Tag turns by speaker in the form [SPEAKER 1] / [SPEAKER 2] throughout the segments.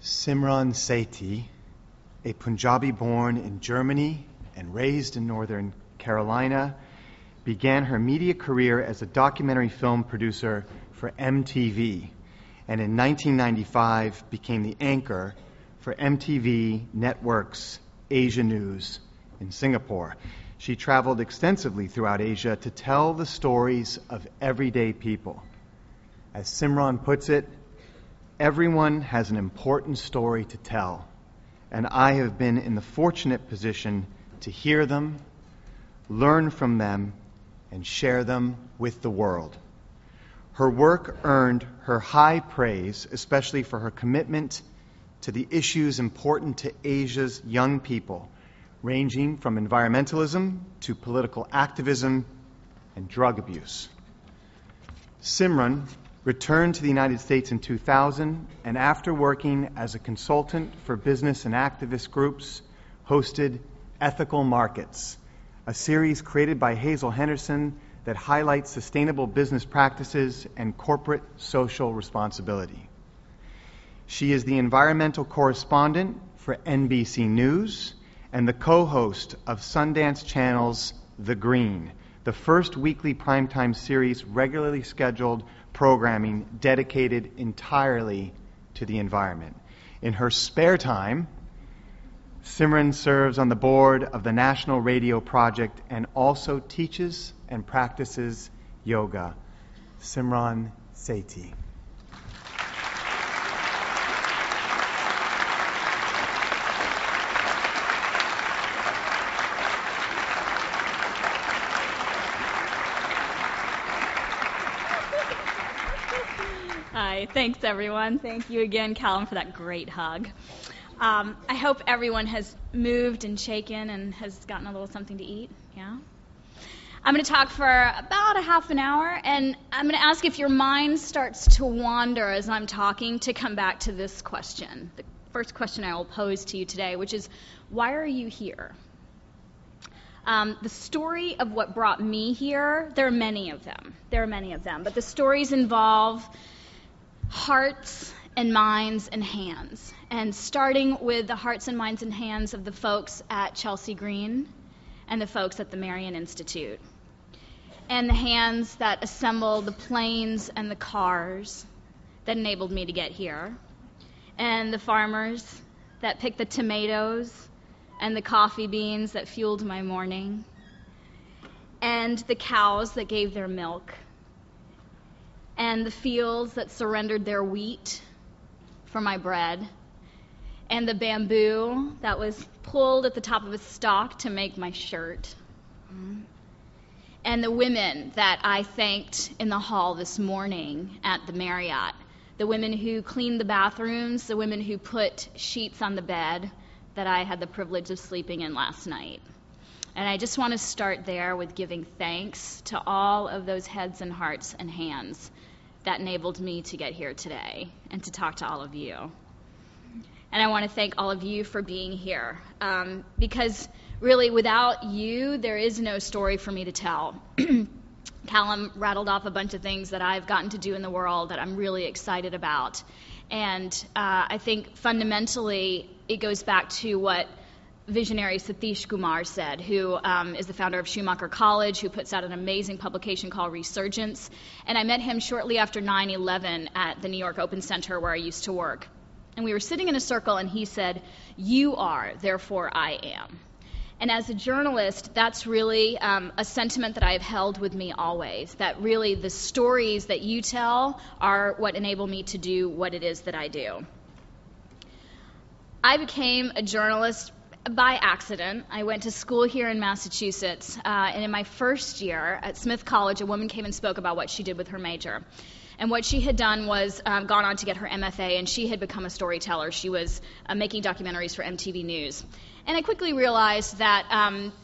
[SPEAKER 1] Simran Sethi, a Punjabi born in Germany and raised in Northern Carolina, began her media career as a documentary film producer for MTV, and in 1995 became the anchor for MTV Network's Asia News in Singapore. She traveled extensively throughout Asia to tell the stories of everyday people. As Simran puts it, everyone has an important story to tell, and I have been in the fortunate position to hear them, learn from them, and share them with the world. Her work earned her high praise, especially for her commitment to the issues important to Asia's young people, ranging from environmentalism to political activism and drug abuse. Simran returned to the United States in 2000, and after working as a consultant for business and activist groups, hosted Ethical Markets, a series created by Hazel Henderson that highlights sustainable business practices and corporate social responsibility. She is the environmental correspondent for NBC News and the co-host of Sundance Channel's The Green, the first weekly primetime series regularly scheduled programming dedicated entirely to the environment. In her spare time, Simran serves on the board of the National Radio Project and also teaches and practices yoga. Simran Sethi.
[SPEAKER 2] Hi, thanks everyone. Thank you again, Callum, for that great hug. I hope everyone has moved and shaken and has gotten a little something to eat. Yeah? I'm going to talk for about a half an hour, and I'm going to ask if your mind starts to wander as I'm talking to come back to this question. The first question I will pose to you today, which is, why are you here? The story of what brought me here, there are many of them. But the stories involve hearts and minds and hands. And starting with the hearts and minds and hands of the folks at Chelsea Green and the folks at the Marion Institute. And the hands that assembled the planes and the cars that enabled me to get here. And the farmers that picked the tomatoes and the coffee beans that fueled my morning. And the cows that gave their milk. And the fields that surrendered their wheat for my bread, and the bamboo that was pulled at the top of a stalk to make my shirt, and the women that I thanked in the hall this morning at the Marriott, the women who cleaned the bathrooms, the women who put sheets on the bed that I had the privilege of sleeping in last night. And I just want to start there with giving thanks to all of those heads and hearts and hands that enabled me to get here today and to talk to all of you. And I want to thank all of you for being here, because really without you, there is no story for me to tell. Callum rattled off a bunch of things that I've gotten to do in the world that I'm really excited about. And I think fundamentally it goes back to what visionary Satish Kumar said, who is the founder of Schumacher College, who puts out an amazing publication called Resurgence. And I met him shortly after 9/11 at the New York Open Center where I used to work. And we were sitting in a circle, and he said, "You are, therefore I am." And as a journalist, that's really a sentiment that I have held with me always, that really the stories that you tell are what enable me to do what it is that I do. I became a journalist by accident. I went to school here in Massachusetts, and in my first year at Smith College, a woman came and spoke about what she did with her major. And what she had done was gone on to get her MFA, and she had become a storyteller. She was making documentaries for MTV News. And I quickly realized that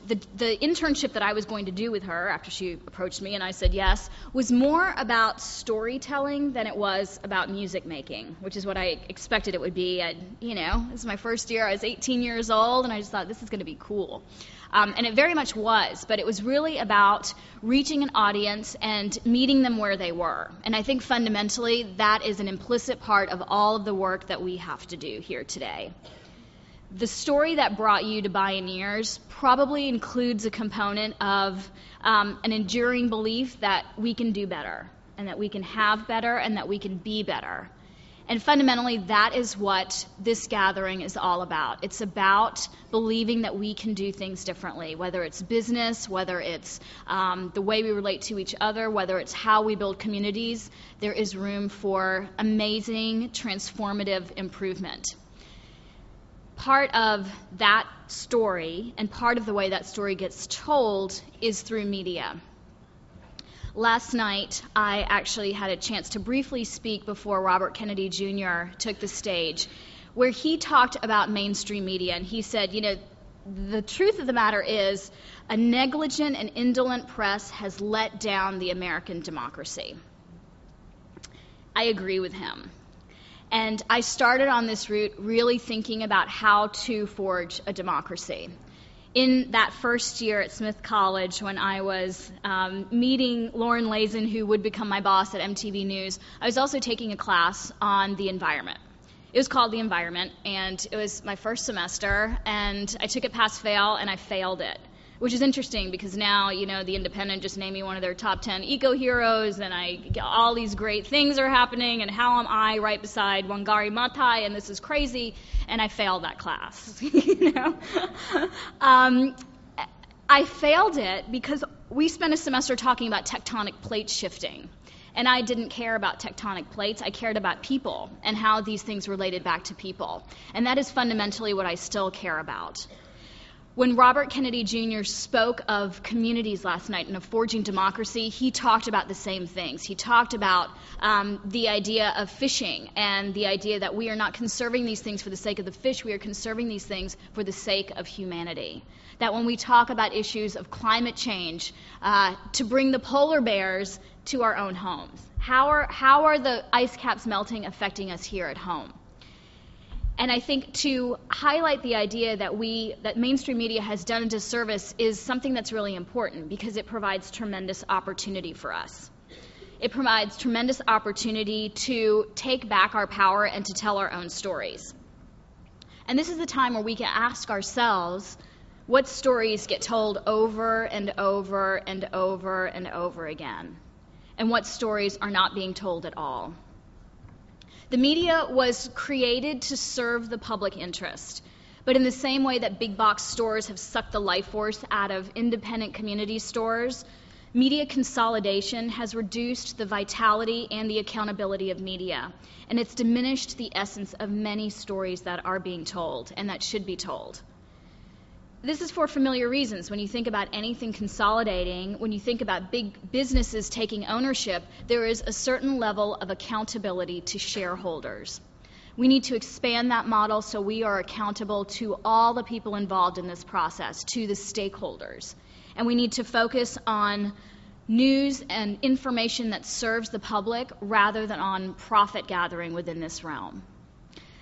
[SPEAKER 2] the internship that I was going to do with her after she approached me and I said yes was more about storytelling than it was about music making, which is what I expected it would be. This is my first year. I was 18 years old, and I just thought this is going to be cool. And it very much was, but it was really about reaching an audience and meeting them where they were. And I think fundamentally that is an implicit part of all of the work that we have to do here today. The story that brought you to Bioneers probably includes a component of an enduring belief that we can do better, and that we can have better, and that we can be better. And fundamentally, that is what this gathering is all about. It's about believing that we can do things differently, whether it's business, whether it's the way we relate to each other, whether it's how we build communities. There is room for amazing, transformative improvement. Part of that story, and part of the way that story gets told, is through media. Last night, I actually had a chance to briefly speak before Robert Kennedy Jr. took the stage, where he talked about mainstream media, and he said, the truth of the matter is a negligent and indolent press has let down the American democracy. I agree with him. And I started on this route really thinking about how to forge a democracy. In that first year at Smith College, when I was meeting Lauren Lazen, who would become my boss at MTV News, I was also taking a class on the environment. It was called The Environment, and it was my first semester, and I took it pass-fail, and I failed it, which is interesting because now, The Independent just named me one of their top 10 eco-heroes, and all these great things are happening, and how am I right beside Wangari Maathai, and this is crazy, and I failed that class, I failed it because we spent a semester talking about tectonic plate shifting, and I didn't care about tectonic plates. I cared about people and how these things related back to people, and that is fundamentally what I still care about. When Robert Kennedy Jr. spoke of communities last night and of forging democracy, he talked about the same things. He talked about the idea of fishing and the idea that we are not conserving these things for the sake of the fish, we are conserving these things for the sake of humanity. That when we talk about issues of climate change, to bring the polar bears to our own homes. How are the ice caps melting affecting us here at home? And I think to highlight the idea that mainstream media has done a disservice is something that's really important because it provides tremendous opportunity for us. It provides tremendous opportunity to take back our power and to tell our own stories. And this is the time where we can ask ourselves, what stories get told over and over and over and over again? And what stories are not being told at all? The media was created to serve the public interest, but in the same way that big box stores have sucked the life force out of independent community stores, media consolidation has reduced the vitality and the accountability of media, and it's diminished the essence of many stories that are being told and that should be told. This is for familiar reasons. When you think about anything consolidating, when you think about big businesses taking ownership, there is a certain level of accountability to shareholders. We need to expand that model so we are accountable to all the people involved in this process, to the stakeholders. And we need to focus on news and information that serves the public rather than on profit gathering within this realm.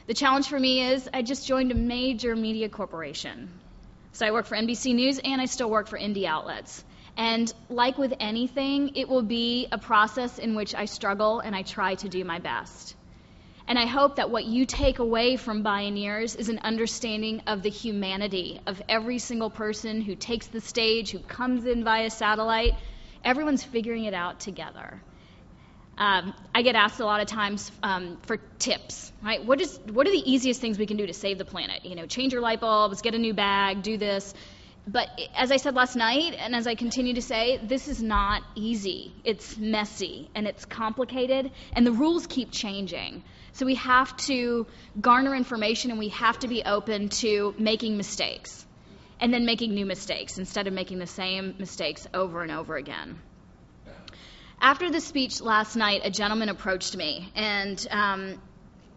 [SPEAKER 2] The challenge for me is I just joined a major media corporation. So I work for NBC News and I still work for indie outlets. And like with anything, it will be a process in which I struggle and I try to do my best. And I hope that what you take away from Bioneers is an understanding of the humanity of every single person who takes the stage, who comes in via satellite. Everyone's figuring it out together. I get asked a lot of times for tips, right? What are the easiest things we can do to save the planet? Change your light bulbs, get a new bag, do this. But as I said last night, and as I continue to say, this is not easy. It's messy, and it's complicated, and the rules keep changing. So we have to garner information, and we have to be open to making mistakes, and then making new mistakes instead of making the same mistakes over and over again. After the speech last night, a gentleman approached me, and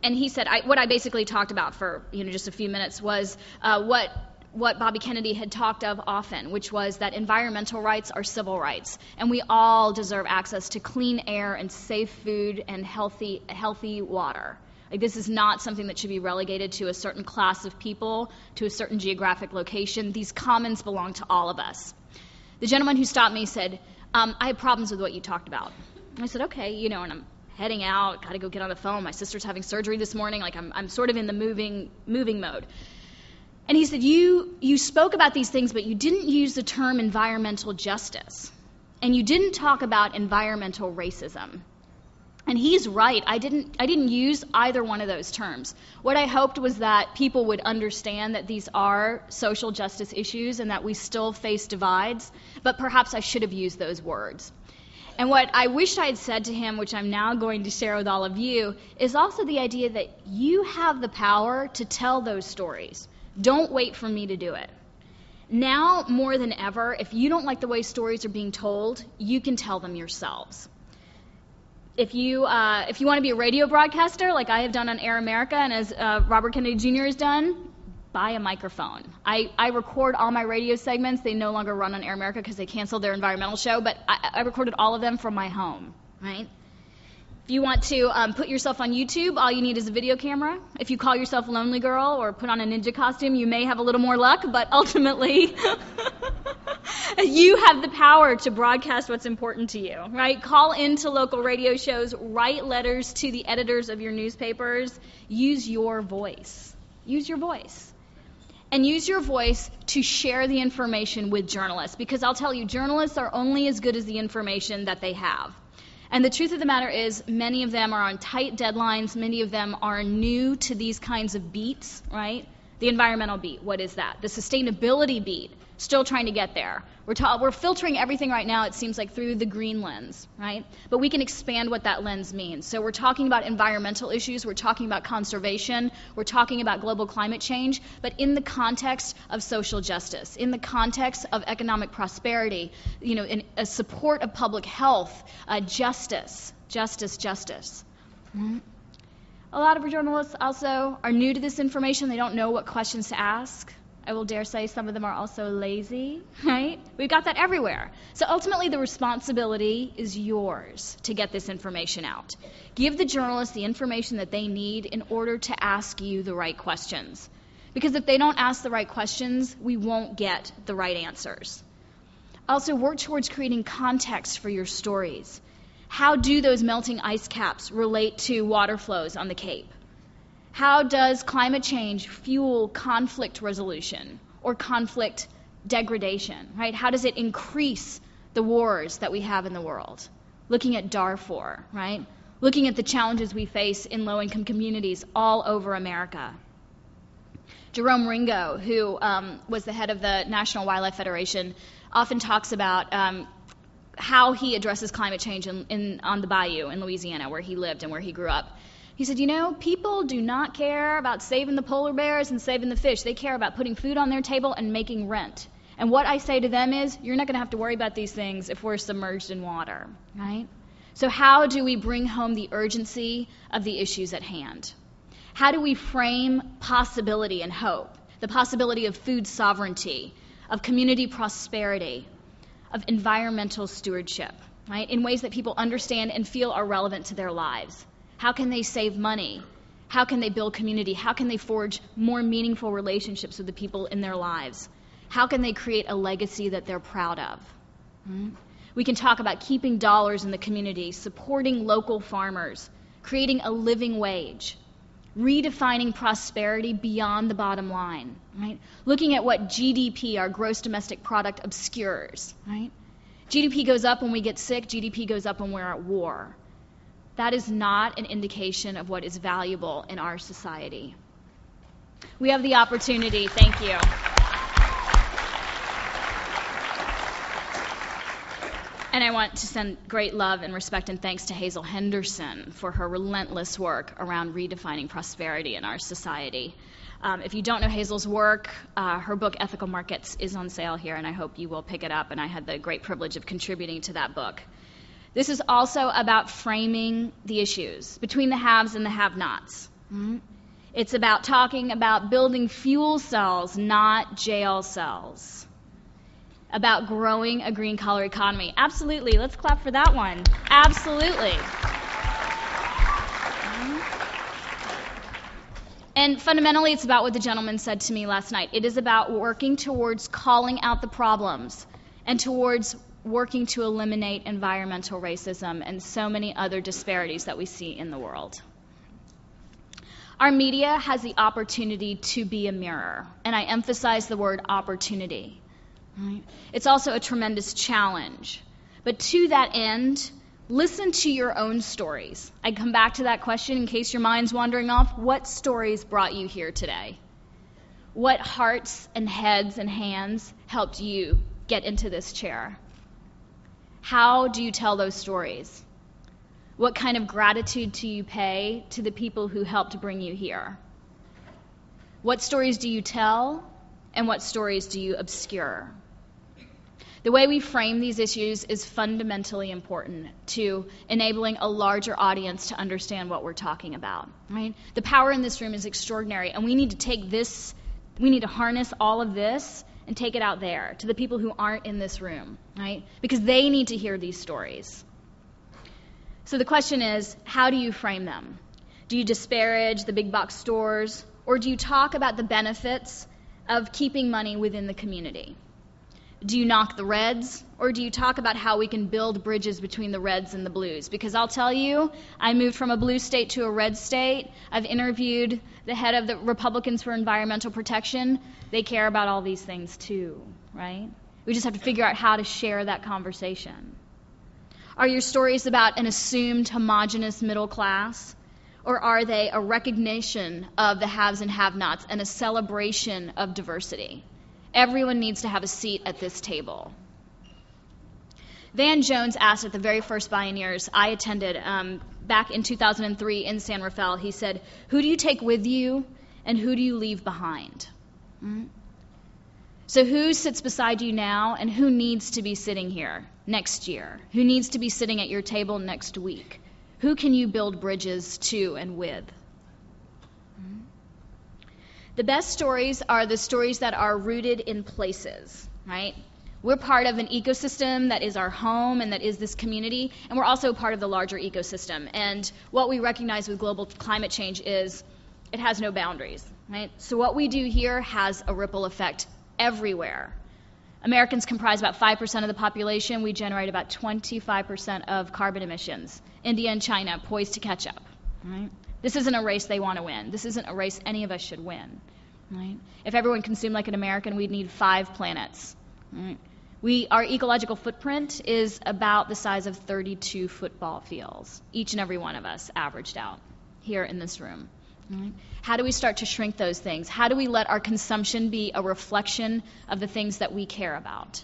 [SPEAKER 2] he said, what I basically talked about for just a few minutes was what what Bobby Kennedy had talked of often, which was that environmental rights are civil rights, and we all deserve access to clean air and safe food and healthy water. Like, this is not something that should be relegated to a certain class of people, to a certain geographic location. These commons belong to all of us. The gentleman who stopped me said, I have problems with what you talked about. And I said, okay, and I'm heading out, got to go get on the phone. My sister's having surgery this morning. Like, I'm sort of in the moving mode. And he said, you spoke about these things, but you didn't use the term environmental justice. And you didn't talk about environmental racism. And he's right. I didn't use either one of those terms. What I hoped was that people would understand that these are social justice issues and that we still face divides, but perhaps I should have used those words. And what I wish I had said to him, which I'm now going to share with all of you, is also the idea that you have the power to tell those stories. Don't wait for me to do it. Now, more than ever, if you don't like the way stories are being told, you can tell them yourselves. If you want to be a radio broadcaster, like I have done on Air America and as Robert Kennedy Jr. has done, buy a microphone. I record all my radio segments. They no longer run on Air America because they canceled their environmental show, but I recorded all of them from my home, right? If you want to put yourself on YouTube, all you need is a video camera. If you call yourself Lonely Girl or put on a ninja costume, you may have a little more luck, but ultimately you have the power to broadcast what's important to you, right? Call into local radio shows, write letters to the editors of your newspapers. Use your voice. Use your voice. And use your voice to share the information with journalists, because I'll tell you, journalists are only as good as the information that they have. And the truth of the matter is, many of them are on tight deadlines. Many of them are new to these kinds of beats, right? The environmental beat, what is that? The sustainability beat, still trying to get there. We're filtering everything right now, it seems like, through the green lens, right? But we can expand what that lens means. So we're talking about environmental issues, we're talking about conservation, we're talking about global climate change, but in the context of social justice, in the context of economic prosperity, in a support of public health, justice. Mm-hmm. A lot of our journalists also are new to this information. They don't know what questions to ask. I will dare say some of them are also lazy, right? We've got that everywhere. So ultimately the responsibility is yours to get this information out. Give the journalists the information that they need in order to ask you the right questions. Because if they don't ask the right questions, we won't get the right answers. Also, work towards creating context for your stories. How do those melting ice caps relate to water flows on the Cape? How does climate change fuel conflict resolution or conflict degradation, right? How does it increase the wars that we have in the world? Looking at Darfur, right? Looking at the challenges we face in low-income communities all over America. Jerome Ringo, who was the head of the National Wildlife Federation, often talks about how he addresses climate change on the bayou in Louisiana, where he lived and where he grew up. He said, people do not care about saving the polar bears and saving the fish. They care about putting food on their table and making rent. And what I say to them is, you're not going to have to worry about these things if we're submerged in water, right? So how do we bring home the urgency of the issues at hand? How do we frame possibility and hope? The possibility of food sovereignty, of community prosperity, of environmental stewardship, right? In ways that people understand and feel are relevant to their lives. How can they save money? How can they build community? How can they forge more meaningful relationships with the people in their lives? How can they create a legacy that they're proud of? We can talk about keeping dollars in the community, supporting local farmers, creating a living wage, redefining prosperity beyond the bottom line, right? Looking at what GDP, our gross domestic product, obscures, right? GDP goes up when we get sick. GDP goes up when we're at war. That is not an indication of what is valuable in our society. We have the opportunity, thank you. And I want to send great love and respect and thanks to Hazel Henderson for her relentless work around redefining prosperity in our society. If you don't know Hazel's work, her book, Ethical Markets, is on sale here, and I hope you will pick it up, and I had the great privilege of contributing to that book. This is also about framing the issues between the haves and the have-nots. It's about talking about building fuel cells, not jail cells. About growing a green-collar economy. Absolutely. Let's clap for that one. Absolutely. And fundamentally, it's about what the gentleman said to me last night. It is about working towards calling out the problems and towards working to eliminate environmental racism and so many other disparities that we see in the world. Our media has the opportunity to be a mirror, and I emphasize the word opportunity. Right? It's also a tremendous challenge. But to that end, listen to your own stories. I come back to that question in case your mind's wandering off. What stories brought you here today? What hearts and heads and hands helped you get into this chair? How do you tell those stories? What kind of gratitude do you pay to the people who helped bring you here? What stories do you tell, and what stories do you obscure? The way we frame these issues is fundamentally important to enabling a larger audience to understand what we're talking about. Right? The power in this room is extraordinary, and we need to take this, we need to harness all of this and take it out there to the people who aren't in this room, right? Because they need to hear these stories. So the question is, how do you frame them? Do you disparage the big box stores, or do you talk about the benefits of keeping money within the community? Do you knock the reds, or do you talk about how we can build bridges between the reds and the blues? Because I'll tell you, I moved from a blue state to a red state. I've interviewed the head of the Republicans for Environmental Protection. They care about all these things too, right? We just have to figure out how to share that conversation. Are your stories about an assumed homogeneous middle class? Or are they a recognition of the haves and have-nots and a celebration of diversity? Everyone needs to have a seat at this table. Van Jones asked at the very first Bioneers I attended back in 2003 in San Rafael, he said, who do you take with you and who do you leave behind? Mm-hmm. So who sits beside you now and who needs to be sitting here next year? Who needs to be sitting at your table next week? Who can you build bridges to and with? Mm-hmm. The best stories are the stories that are rooted in places, right? We're part of an ecosystem that is our home and that is this community, and we're also part of the larger ecosystem. And what we recognize with global climate change is it has no boundaries, right? So what we do here has a ripple effect everywhere. Americans comprise about 5% of the population. We generate about 25% of carbon emissions. India and China poised to catch up, right? This isn't a race they want to win. This isn't a race any of us should win. Right? If everyone consumed like an American, we'd need 5 planets. Right? Our ecological footprint is about the size of 32 football fields, each and every one of us averaged out here in this room. Right? How do we start to shrink those things? How do we let our consumption be a reflection of the things that we care about?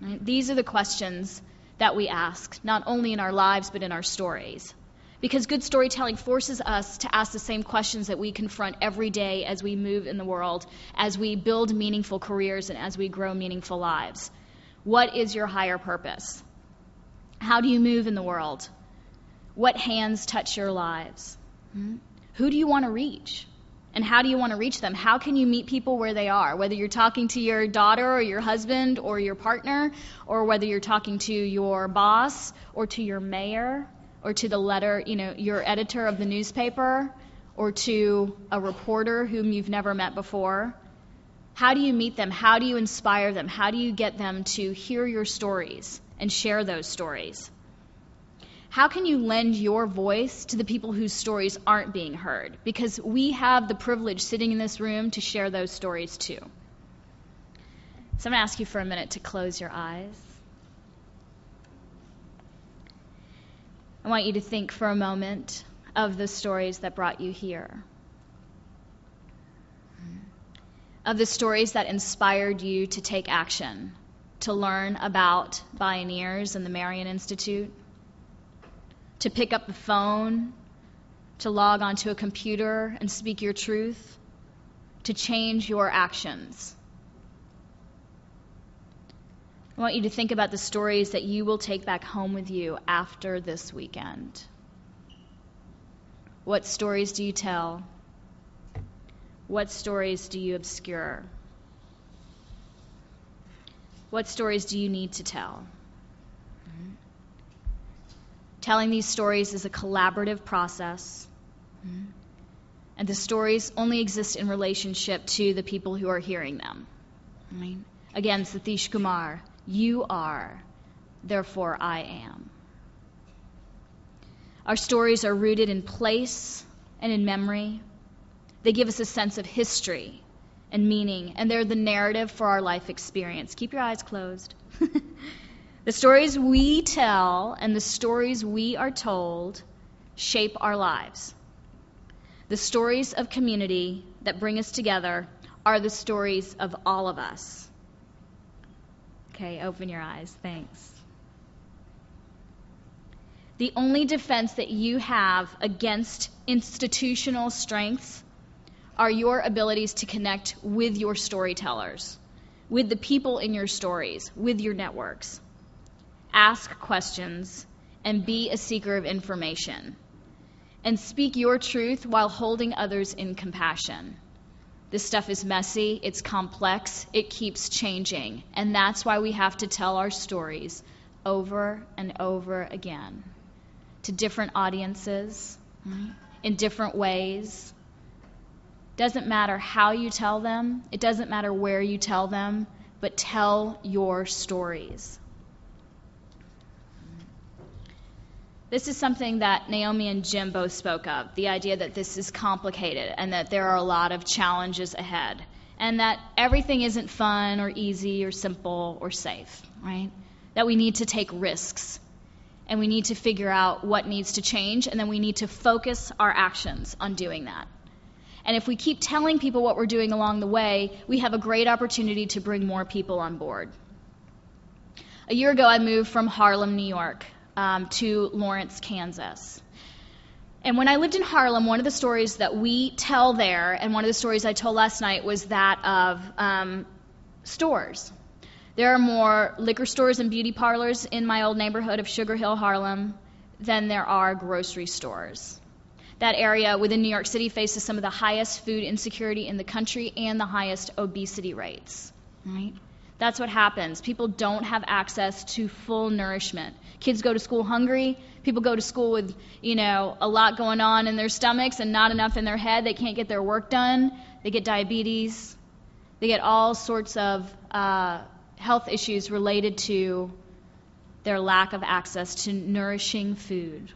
[SPEAKER 2] Right? These are the questions that we ask, not only in our lives, but in our stories. Because good storytelling forces us to ask the same questions that we confront every day as we move in the world, as we build meaningful careers, and as we grow meaningful lives. What is your higher purpose? How do you move in the world? What hands touch your lives? Who do you want to reach? And how do you want to reach them? How can you meet people where they are? Whether you're talking to your daughter or your husband or your partner, or whether you're talking to your boss or to your mayor, or to the letter, your editor of the newspaper, or to a reporter whom you've never met before. How do you meet them? How do you inspire them? How do you get them to hear your stories and share those stories? How can you lend your voice to the people whose stories aren't being heard? Because we have the privilege sitting in this room to share those stories too. So I'm going to ask you for a minute to close your eyes. I want you to think for a moment of the stories that brought you here, of the stories that inspired you to take action, to learn about Bioneers and the Marion Institute, to pick up the phone, to log onto a computer and speak your truth, to change your actions. I want you to think about the stories that you will take back home with you after this weekend. What stories do you tell? What stories do you obscure? What stories do you need to tell? Telling these stories is a collaborative process. And the stories only exist in relationship to the people who are hearing them. Again, Satish Kumar, you are, therefore I am. Our stories are rooted in place and in memory. They give us a sense of history and meaning, and they're the narrative for our life experience. Keep your eyes closed. The stories we tell and the stories we are told shape our lives. The stories of community that bring us together are the stories of all of us. Okay, open your eyes. Thanks. The only defense that you have against institutional strengths are your abilities to connect with your storytellers, with the people in your stories, with your networks. Ask questions and be a seeker of information. And speak your truth while holding others in compassion. This stuff is messy, it's complex, it keeps changing. And that's why we have to tell our stories over and over again to different audiences, in different ways. Doesn't matter how you tell them, it doesn't matter where you tell them, but tell your stories. This is something that Naomi and Jim both spoke of, the idea that this is complicated and that there are a lot of challenges ahead, and that everything isn't fun or easy or simple or safe, right? That we need to take risks, and we need to figure out what needs to change, and then we need to focus our actions on doing that. And if we keep telling people what we're doing along the way, we have a great opportunity to bring more people on board. A year ago, I moved from Harlem, New York, to Lawrence, Kansas. And when I lived in Harlem, one of the stories that we tell there, and one of the stories I told last night, was that of stores. There are more liquor stores and beauty parlors in my old neighborhood of Sugar Hill, Harlem, than there are grocery stores. That area within New York City faces some of the highest food insecurity in the country and the highest obesity rates, right? That's what happens. People don't have access to full nourishment. Kids go to school hungry. People go to school with, a lot going on in their stomachs and not enough in their head. They can't get their work done. They get diabetes. They get all sorts of health issues related to their lack of access to nourishing food.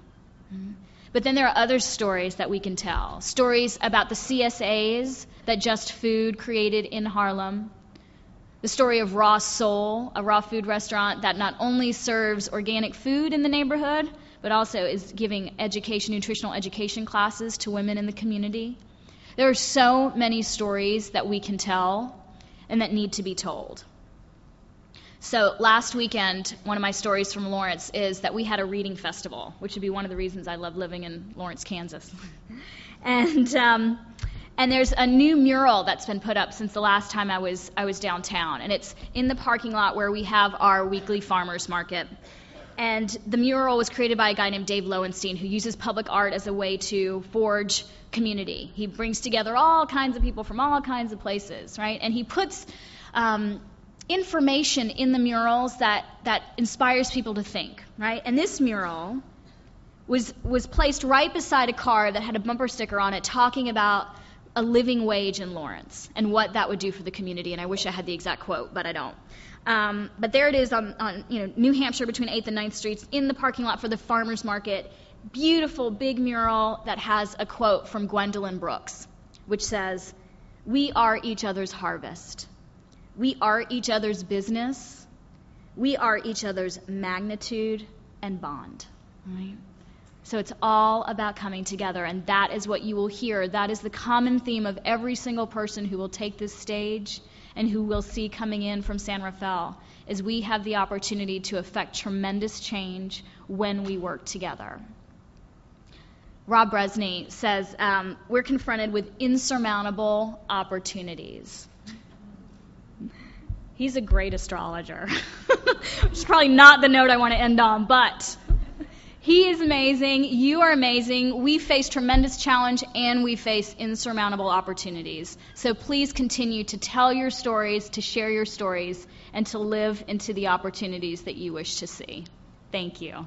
[SPEAKER 2] But then there are other stories that we can tell. Stories about the CSAs that Just Food created in Harlem. The story of Raw Soul, a raw food restaurant that not only serves organic food in the neighborhood, but also is giving nutritional education classes to women in the community. There are so many stories that we can tell and that need to be told. So last weekend, one of my stories from Lawrence is that we had a reading festival, which would be one of the reasons I love living in Lawrence, Kansas. And there's a new mural that's been put up since the last time I was downtown, and it's in the parking lot where we have our weekly farmers market. And the mural was created by a guy named Dave Lowenstein, who uses public art as a way to forge community. He brings together all kinds of people from all kinds of places, right? And he puts information in the murals that inspires people to think, right? And this mural was placed right beside a car that had a bumper sticker on it talking about a living wage in Lawrence and what that would do for the community. And I wish I had the exact quote, but I don't. But there it is on New Hampshire between 8th and 9th Streets in the parking lot for the farmers market. Beautiful big mural that has a quote from Gwendolyn Brooks, which says, "We are each other's harvest. We are each other's business. We are each other's magnitude and bond." Right? So it's all about coming together, and that is what you will hear. That is the common theme of every single person who will take this stage and who we'll see coming in from San Rafael, is we have the opportunity to affect tremendous change when we work together. Rob Bresney says, we're confronted with insurmountable opportunities. He's a great astrologer, which is probably not the note I want to end on, but He is amazing. You are amazing. We face tremendous challenge and we face insurmountable opportunities. So please continue to tell your stories, to share your stories, and to live into the opportunities that you wish to see. Thank you.